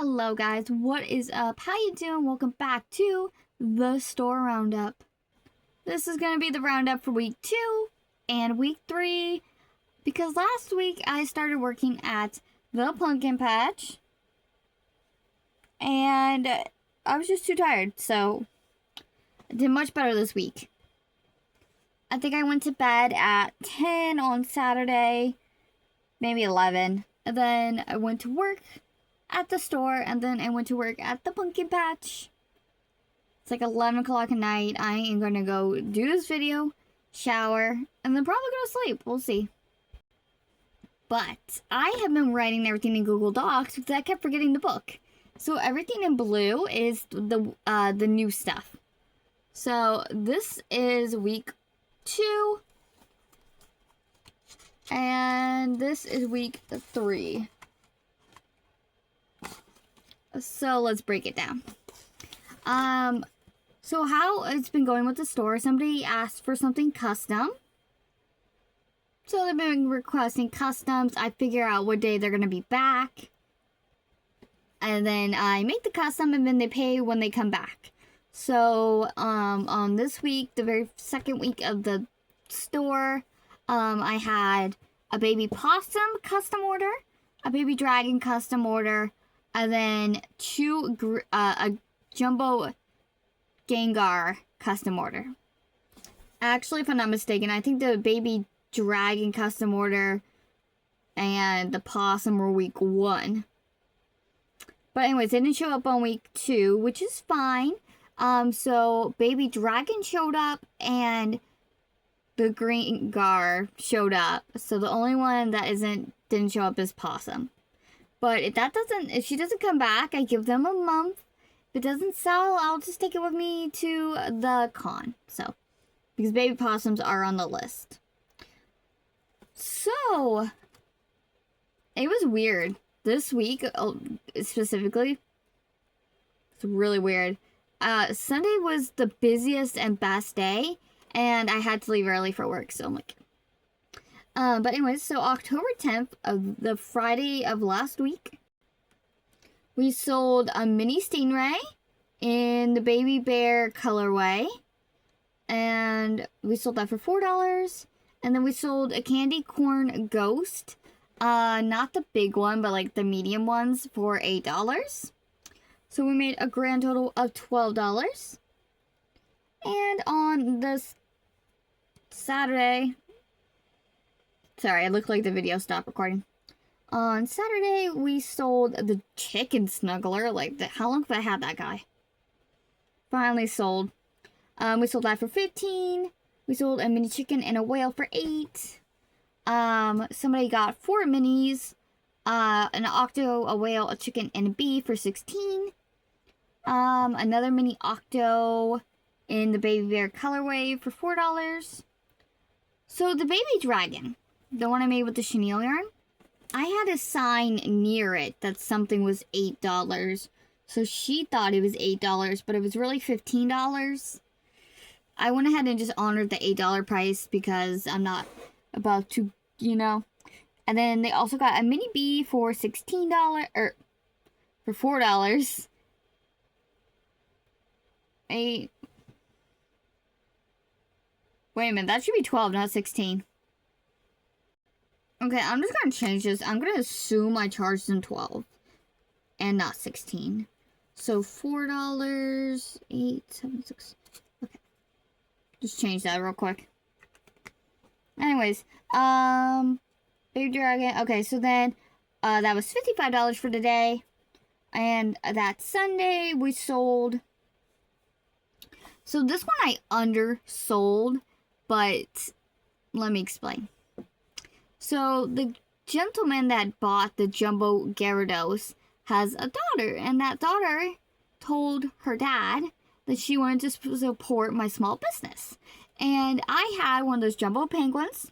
Hello guys, what is up? How you doing? Welcome back to the store roundup. This is going to be the roundup for week 2 and week 3 because last week I started working at the pumpkin patch and I was just too tired, so I did much better this week. I think I went to bed at 10 on Saturday, maybe 11, and then I went to work at the store, and then I went to work at the pumpkin patch. It's like 11 o'clock at night. I am going to go do this video, shower, and then probably go to sleep. We'll see. But I have been writing everything in Google Docs because I kept forgetting the book. So everything in blue is the new stuff. So this is week 2, and this is week 3. So let's break it down. So how it's been going with the store, somebody asked for something custom. So they've been requesting customs. I figure out what day they're going to be back. And then I make the custom and then they pay when they come back. So on this week, the very second week of the store, I had a baby possum custom order, a baby dragon custom order, and then a jumbo Gengar custom order. Actually, if I'm not mistaken, I think the baby dragon custom order and the possum were week 1. But anyways, they didn't show up on week 2, which is fine. So baby dragon showed up and the Gengar showed up. So the only one that didn't show up is possum. But if she doesn't come back, I give them a month. If it doesn't sell, I'll just take it with me to the con. So, because baby possums are on the list. So, it was weird. This week, specifically, it's really weird. Sunday was the busiest and best day, and I had to leave early for work, so I'm like... But anyways, so October 10th, of the Friday of last week, we sold a mini stingray in the baby bear colorway, and we sold that for $4. And then we sold a candy corn ghost, not the big one, but like the medium ones, for $8. So we made a grand total of $12. And on this Saturday... Sorry, it looked like the video stopped recording. On Saturday, we sold the chicken snuggler. How long have I had that guy? Finally sold. We sold that for $15. We sold a mini chicken and a whale for $8. Somebody got 4 minis. An octo, a whale, a chicken, and a bee for $16. Another mini octo in the baby bear colorway for $4. So the baby dragon, the one I made with the chenille yarn, I had a sign near it that something was $8. So she thought it was $8, but it was really $15. I went ahead and just honored the $8 price because I'm not about to, And then they also got a mini bee for $16, for $4. Wait a minute, that should be 12, not 16. Okay, I'm just gonna change this. I'm gonna assume I charged them 12 and not 16. So $4, 8, 7, 6. Okay. Just change that real quick. Anyways, Baby Dragon. Okay, so then that was $55 for the day. And that Sunday we sold. So this one I undersold, but let me explain. So the gentleman that bought the jumbo Gyarados has a daughter, and that daughter told her dad that she wanted to support my small business. And I had one of those jumbo penguins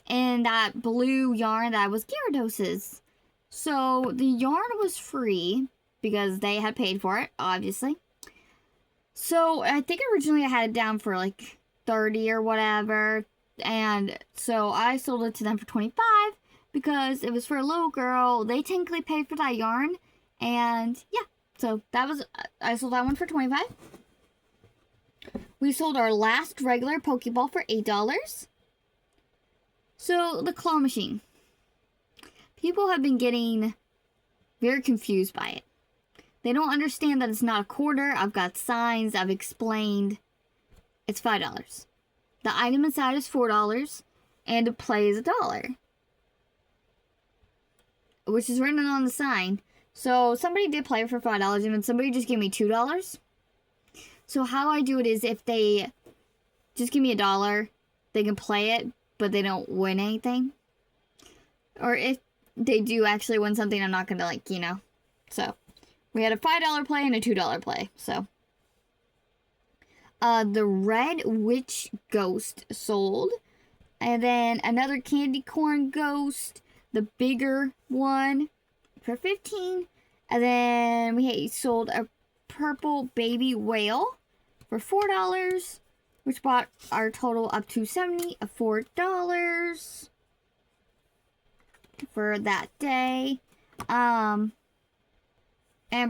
and that blue yarn that was Gyarados'. So the yarn was free because they had paid for it, obviously. So I think originally I had it down for like 30 or whatever. And so I sold it to them for $25 because it was for a little girl. They technically paid for that yarn, And yeah, so that was, I sold that one for $25. We sold our last regular Pokeball for $8. So the claw machine. People have been getting very confused by it. They don't understand that it's not a quarter. I've got signs. I've explained. It's $5. The item inside is $4. And to play is $1. Which is written on the sign. So somebody did play it for $5 and then somebody just gave me $2. So how I do it is if they just give me $1, they can play it, but they don't win anything. Or if they do actually win something, I'm not going to, like, you know. So we had a $5 play and a $2 play. So the Red Witch Ghost sold. And then another Candy Corn Ghost, the bigger one, for $15. And then we sold a Purple Baby Whale for $4, which brought our total up to $74 for that day. And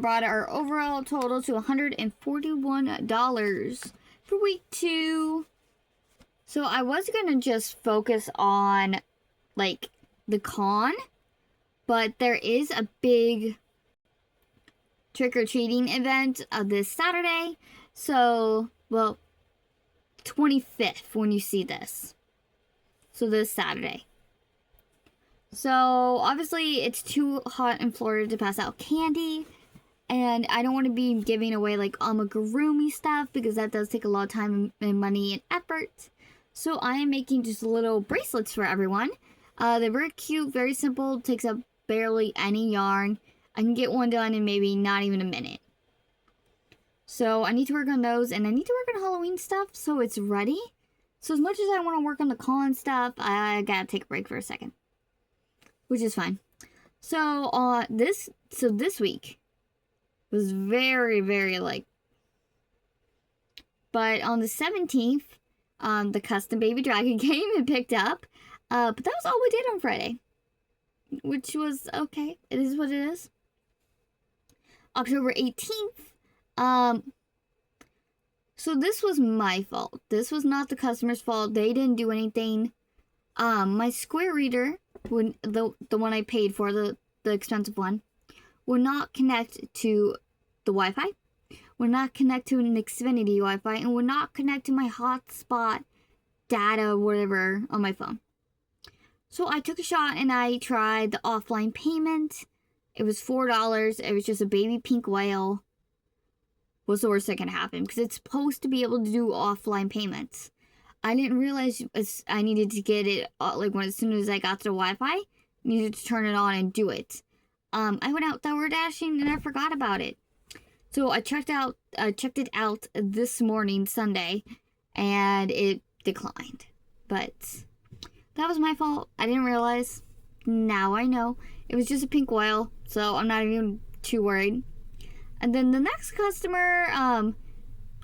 brought our overall total to $141 for week 2. So I was going to just focus on, like, the con, but there is a big trick-or-treating event this Saturday. So, well, 25th when you see this. So this Saturday. So, obviously, it's too hot in Florida to pass out candy. And I don't want to be giving away, like, amigurumi stuff, because that does take a lot of time and money and effort. So I am making just little bracelets for everyone. They're very cute, very simple, takes up barely any yarn. I can get one done in maybe not even a minute. So I need to work on those, and I need to work on Halloween stuff so it's ready. So as much as I want to work on the con stuff, I gotta take a break for a second. Which is fine. So this week was very, very, like, but on the 17th, the custom baby dragon came and picked up. But that was all we did on Friday. Which was okay. It is what it is. October 18th. So this was my fault. This was not the customer's fault. They didn't do anything. My Square Reader, when the one I paid for, the expensive one, will not connect to the Wi-Fi. Will not connect to an Xfinity Wi-Fi, and will not connect to my hotspot data, whatever, on my phone. So I took a shot and I tried the offline payment. It was $4. It was just a baby pink whale. What's the worst that can happen? Because it's supposed to be able to do offline payments. I didn't realize I needed to get it, like, as soon as I got to the Wi-Fi, needed to turn it on and do it. I went out DoorDashing and I forgot about it. So I checked it out this morning, Sunday, and it declined. But that was my fault. I didn't realize. Now I know. It was just a pink whale, so I'm not even too worried. And then the next customer,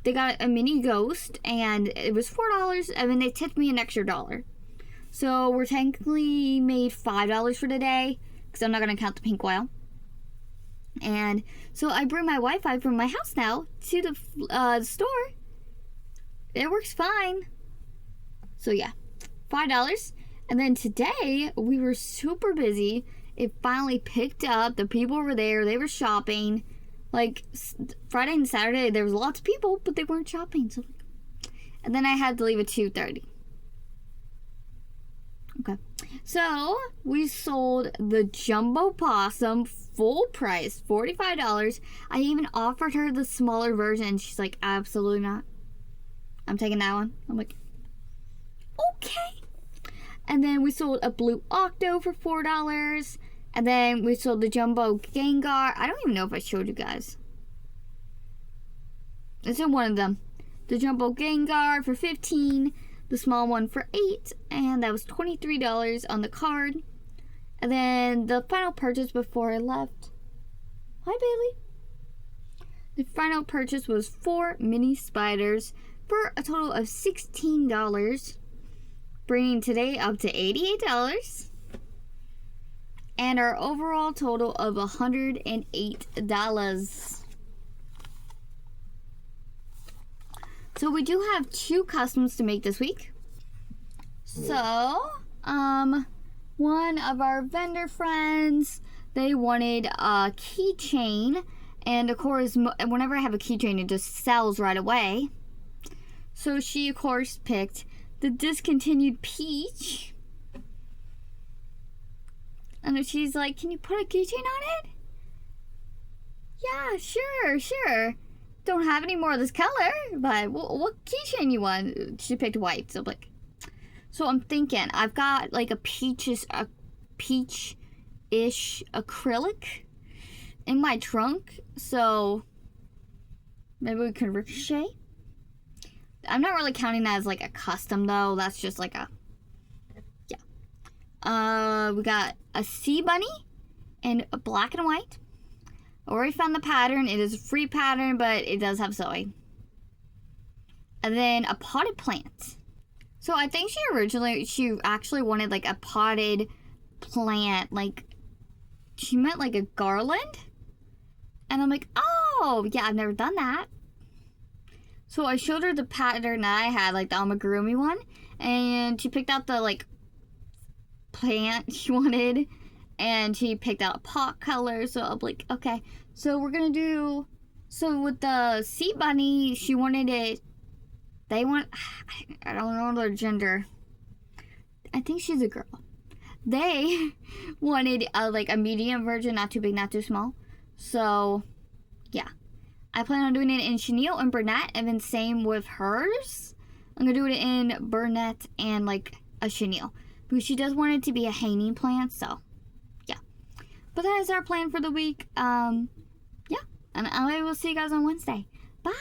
they got a mini ghost, and it was $4, and then they tipped me an extra $1. So we're technically made $5 for today, because I'm not going to count the pink whale. And so I bring my Wi-Fi from my house now to the store. It works fine. So yeah, $5. And then today we were super busy. It finally picked up. The people were there. They were shopping. Like Friday and Saturday, there was lots of people, but they weren't shopping. So, and then I had to leave at 2:30. Okay, so we sold the Jumbo Possum full price, $45. I even offered her the smaller version. She's like, absolutely not. I'm taking that one. I'm like, okay. And then we sold a Blue Octo for $4. And then we sold the Jumbo Gengar. I don't even know if I showed you guys. It's in one of them. The Jumbo Gengar for $15. The small one for $8. And that was $23 on the card. And then the final purchase before I left. Hi, Bailey. The final purchase was 4 mini spiders for a total of $16. Bringing today up to $88. and our overall total of $108. So we do have 2 customs to make this week. So, one of our vendor friends, they wanted a keychain, and of course, whenever I have a keychain, it just sells right away. So she, of course, picked the discontinued Peach. And she's like, can you put a keychain on it? Yeah, sure. Don't have any more of this color, but what keychain you want? She picked white, so I'm like, so I'm thinking I've got like a peach-ish acrylic in my trunk, so maybe we can ricochet. I'm not really counting that as like a custom though. That's just like a, yeah. We got a sea bunny in black and white. I already found the pattern. It is a free pattern, but it does have sewing. And then a potted plant. So I think she actually wanted like a potted plant, like she meant like a garland. And I'm like, oh yeah, I've never done that. So I showed her the pattern that I had, like the amigurumi one, and she picked out the like plant she wanted, and she picked out a pot color. So I'm like, okay, so we're gonna do, so with the sea bunny, she wanted it, I don't know their gender, I think she's a girl. They wanted like a medium version, not too big, not too small. So yeah, I plan on doing it in chenille and brunette, and then same with hers. I'm gonna do it in brunette and like a chenille, because she does want it to be a hanging plant. So yeah, but that is our plan for the week. Yeah, and I will see you guys on Wednesday. Bye.